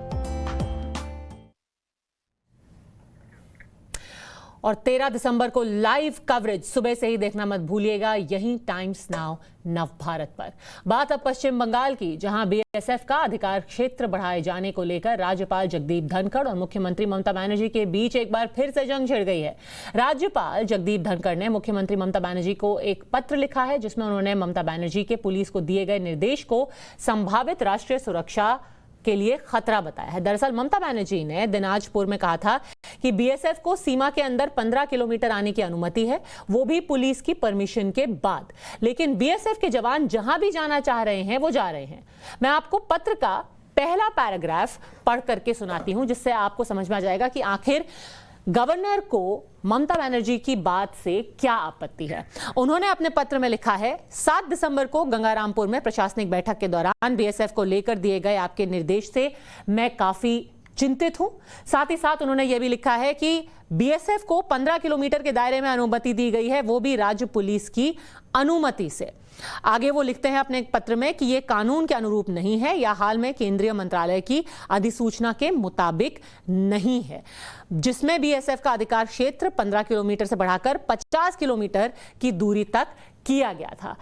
और 13 दिसंबर को लाइव कवरेज सुबह से ही देखना मत भूलिएगा, यहीं टाइम्स नाउ नव भारत पर। बात अब पश्चिम बंगाल की, जहां बीएसएफ का अधिकार क्षेत्र बढ़ाए जाने को लेकर राज्यपाल जगदीप धनखड़ और मुख्यमंत्री ममता बनर्जी के बीच एक बार फिर से जंग छिड़ गई है। राज्यपाल जगदीप धनखड़ ने मुख्यमंत्री ममता बनर्जी को एक पत्र लिखा है जिसमें उन्होंने ममता बनर्जी के पुलिस को दिए गए निर्देश को संभावित राष्ट्रीय सुरक्षा के लिए खतरा बताया है। दरअसल ममता बनर्जी ने दिनाजपुर में कहा था कि बीएसएफ को सीमा के अंदर 15 किलोमीटर आने की अनुमति है, वो भी पुलिस की परमिशन के बाद। लेकिन बीएसएफ के जवान जहां भी जाना चाह रहे हैं वो जा रहे हैं। मैं आपको पत्र का पहला पैराग्राफ पढ़ करके सुनाती हूं जिससे आपको समझ में आ जाएगा कि आखिर गवर्नर को ममता बनर्जी की बात से क्या आपत्ति है। उन्होंने अपने पत्र में लिखा है, 7 दिसंबर को गंगारामपुर में प्रशासनिक बैठक के दौरान बीएसएफ को लेकर दिए गए आपके निर्देश से मैं काफी चिंतित हूं। साथ ही साथ उन्होंने यह भी लिखा है कि बीएसएफ को 15 किलोमीटर के दायरे में अनुमति दी गई है, वो भी राज्य पुलिस की अनुमति से। आगे वो लिखते हैं अपने एक पत्र में कि यह कानून के अनुरूप नहीं है या हाल में केंद्रीय मंत्रालय की अधिसूचना के मुताबिक नहीं है, जिसमें बीएसएफ का अधिकार क्षेत्र 15 किलोमीटर से बढ़ाकर 50 किलोमीटर की दूरी तक किया गया था।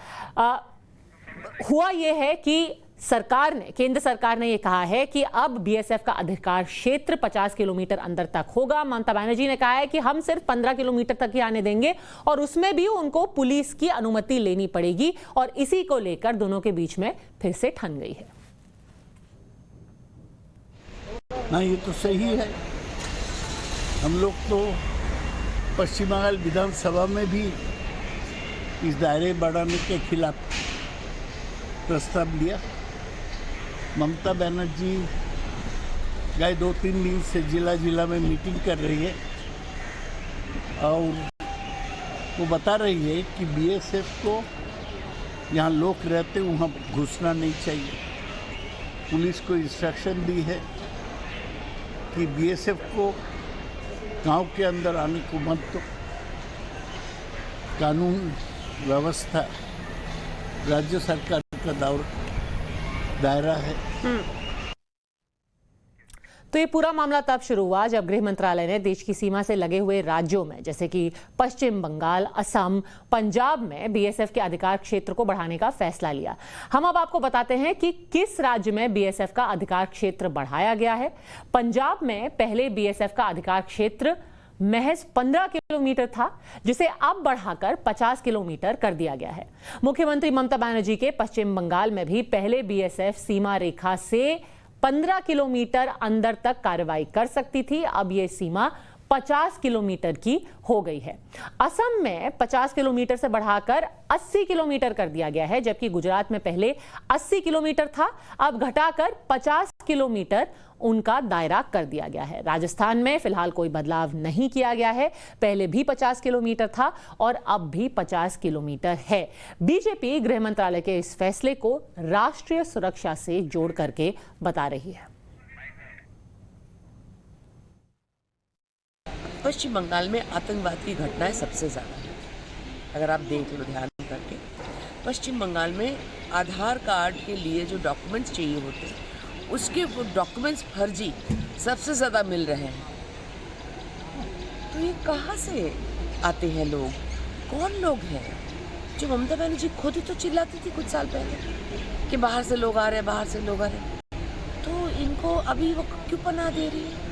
हुआ यह है कि केंद्र सरकार ने यह कहा है कि अब बीएसएफ का अधिकार क्षेत्र 50 किलोमीटर अंदर तक होगा। ममता बनर्जी ने कहा है कि हम सिर्फ 15 किलोमीटर तक ही आने देंगे और उसमें भी उनको पुलिस की अनुमति लेनी पड़ेगी, और इसी को लेकर दोनों के बीच में फिर से ठन गई है। ना, ये तो सही है। हम लोग तो पश्चिम बंगाल विधानसभा में भी इस दायरे बढ़ाने के खिलाफ प्रस्ताव लिया। ममता बनर्जी गए 2-3 दिन से जिला में मीटिंग कर रही है और वो बता रही है कि बीएसएफ को जहाँ लोग रहते वहाँ घुसना नहीं चाहिए। पुलिस को इंस्ट्रक्शन दी है कि बीएसएफ को गांव के अंदर आने को मत दो। कानून व्यवस्था राज्य सरकार का दायरा है। तो ये पूरा मामला तब शुरू हुआ जब गृह मंत्रालय ने देश की सीमा से लगे हुए राज्यों में जैसे कि पश्चिम बंगाल, असम, पंजाब में बीएसएफ के अधिकार क्षेत्र को बढ़ाने का फैसला लिया। हम अब आपको बताते हैं कि किस राज्य में बीएसएफ का अधिकार क्षेत्र बढ़ाया गया है। पंजाब में पहले बीएसएफ का अधिकार क्षेत्र महज 15 किलोमीटर था, जिसे अब बढ़ाकर 50 किलोमीटर कर दिया गया है। मुख्यमंत्री ममता बनर्जी के पश्चिम बंगाल में भी पहले बीएसएफ सीमा रेखा से 15 किलोमीटर अंदर तक कार्रवाई कर सकती थी, अब यह सीमा 50 किलोमीटर की हो गई है। असम में 50 किलोमीटर से बढ़ाकर 80 किलोमीटर कर दिया गया है, जबकि गुजरात में पहले 80 किलोमीटर था, अब घटाकर 50 किलोमीटर उनका दायरा कर दिया गया है। राजस्थान में फिलहाल कोई बदलाव नहीं किया गया है, पहले भी 50 किलोमीटर था और अब भी 50 किलोमीटर है। बीजेपी गृह मंत्रालय के इस फैसले को राष्ट्रीय सुरक्षा से जोड़ करके बता रही है। पश्चिम बंगाल में आतंकवाद की घटनाएं सबसे ज़्यादा हैं। अगर आप देख लो ध्यान करके, पश्चिम बंगाल में आधार कार्ड के लिए जो डॉक्यूमेंट्स चाहिए होते हैं, उसके वो डॉक्यूमेंट्स फर्जी सबसे ज़्यादा मिल रहे हैं। तो ये कहाँ से आते हैं लोग? कौन लोग हैं? जो ममता बनर्जी खुद ही तो चिल्लाती थी कुछ साल पहले कि बाहर से लोग आ रहे हैं, बाहर से लोग आ रहे हैं, तो इनको अभी वो क्यों पनाह दे रही है?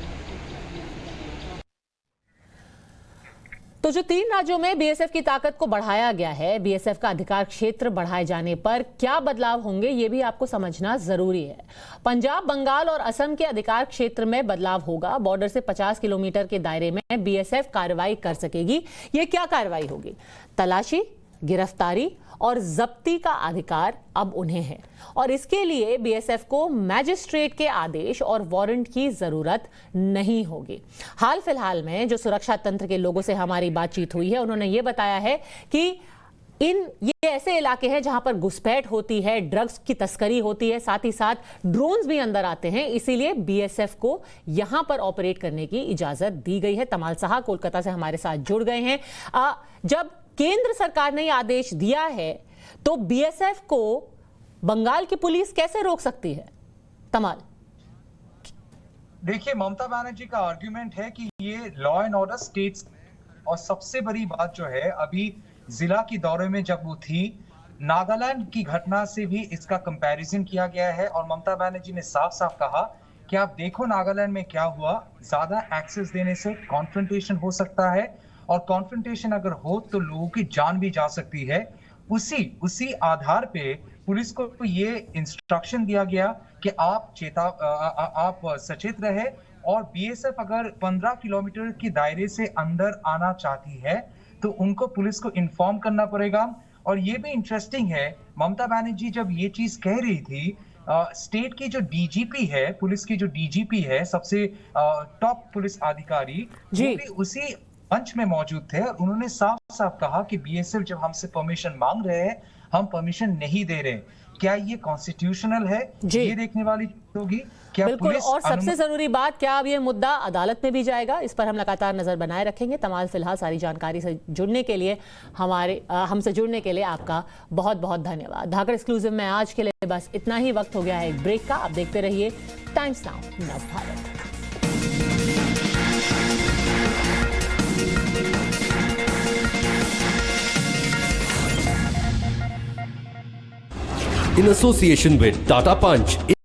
तो जो 3 राज्यों में बीएसएफ की ताकत को बढ़ाया गया है, बीएसएफ का अधिकार क्षेत्र बढ़ाए जाने पर क्या बदलाव होंगे, ये भी आपको समझना जरूरी है। पंजाब, बंगाल और असम के अधिकार क्षेत्र में बदलाव होगा। बॉर्डर से 50 किलोमीटर के दायरे में बीएसएफ कार्रवाई कर सकेगी। ये क्या कार्रवाई होगी? तलाशी, गिरफ्तारी और जब्ती का अधिकार अब उन्हें है, और इसके लिए बीएसएफ को मैजिस्ट्रेट के आदेश और वारंट की जरूरत नहीं होगी। हाल फिलहाल में जो सुरक्षा तंत्र के लोगों से हमारी बातचीत हुई है, उन्होंने ये बताया है कि ये ऐसे इलाके हैं जहां पर घुसपैठ होती है, ड्रग्स की तस्करी होती है, साथ ही साथ ड्रोन्स भी अंदर आते हैं, इसीलिए बीएसएफ को यहां पर ऑपरेट करने की इजाजत दी गई है। तमाल साहा कोलकाता से हमारे साथ जुड़ गए हैं। जब केंद्र सरकार ने आदेश दिया है तो बीएसएफ को बंगाल की पुलिस कैसे रोक सकती है? तमाल, देखिए, ममता बनर्जी का आर्गुमेंट है कि ये लॉ एंड ऑर्डर स्टेट्स, और सबसे बड़ी बात जो है, अभी जिला की दौरे में जब वो थी, नागालैंड की घटना से भी इसका कंपैरिजन किया गया है और ममता बनर्जी ने साफ साफ कहा कि आप देखो नागालैंड में क्या हुआ, ज्यादा एक्सेस देने से कॉन्फ्रंटेशन हो सकता है, और कॉन्फ्रंटेशन अगर हो तो लोगों की जान भी जा सकती है। उसी आधार पे पुलिस को ये इंस्ट्रक्शन दिया गया कि आप सचेत रहे, और बीएसएफ अगर 15 किलोमीटर की दायरे से अंदर आना चाहती है तो उनको पुलिस को इन्फॉर्म करना पड़ेगा। और ये भी इंटरेस्टिंग है, ममता बनर्जी जब ये चीज कह रही थी, स्टेट की जो डीजीपी है, पुलिस की जो डीजीपी है, सबसे टॉप पुलिस अधिकारी, वो भी मंच में मौजूद थे और उन्होंने साफ साफ कहा कि बीएसएफ जब हमसे परमिशन मांग रहे हैं, हम परमिशन नहीं दे रहे। क्या ये कॉन्स्टिट्यूशनल है? ये देखने वाली चीज होगी। क्या बिल्कुल, पुलिस और सबसे जरूरी बात, क्या अब ये मुद्दा अदालत में भी जाएगा? इस पर हम लगातार नजर बनाए रखेंगे। तमाल फिलहाल सारी जानकारी से जुड़ने के लिए हमसे जुड़ने के लिए आपका बहुत बहुत धन्यवाद। धाकड़ एक्सक्लूसिव में आज के लिए बस इतना ही। वक्त हो गया है एक ब्रेक का। आप देखते रहिए times now Navbharat. in association with Tata Punch.